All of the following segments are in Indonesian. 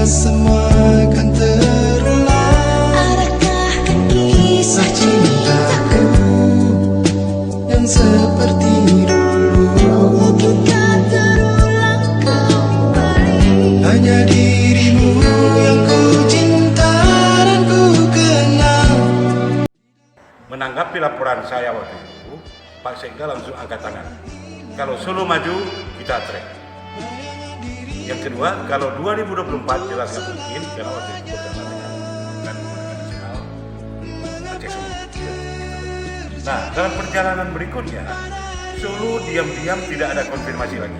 semua akan terulang. Adakah kisah cintaku yang seperti dulu? Kita terulang kembali. Hanya dirimu yang ku cinta dan ku kenal. Menanggapi laporan saya waktu itu, Pak Sekda langsung angkat tangan. Kalau Solo maju, kita track. Yang kedua, kalau 2024 jelas nggak mungkin, karena waktu itu bersama dengan nasional Aceh Solo. Nah, dalam perjalanan berikutnya, Solo diam-diam tidak ada konfirmasi lagi.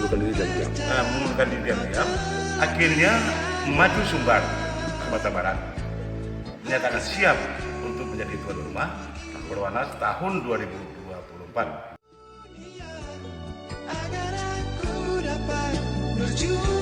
Mengundurkan diri diam-diam. Akhirnya maju Sumbar, Sumatera Barat, menyatakan siap untuk menjadi tuan rumah Perwanas tahun 2024. Agar aku dapat berjuang.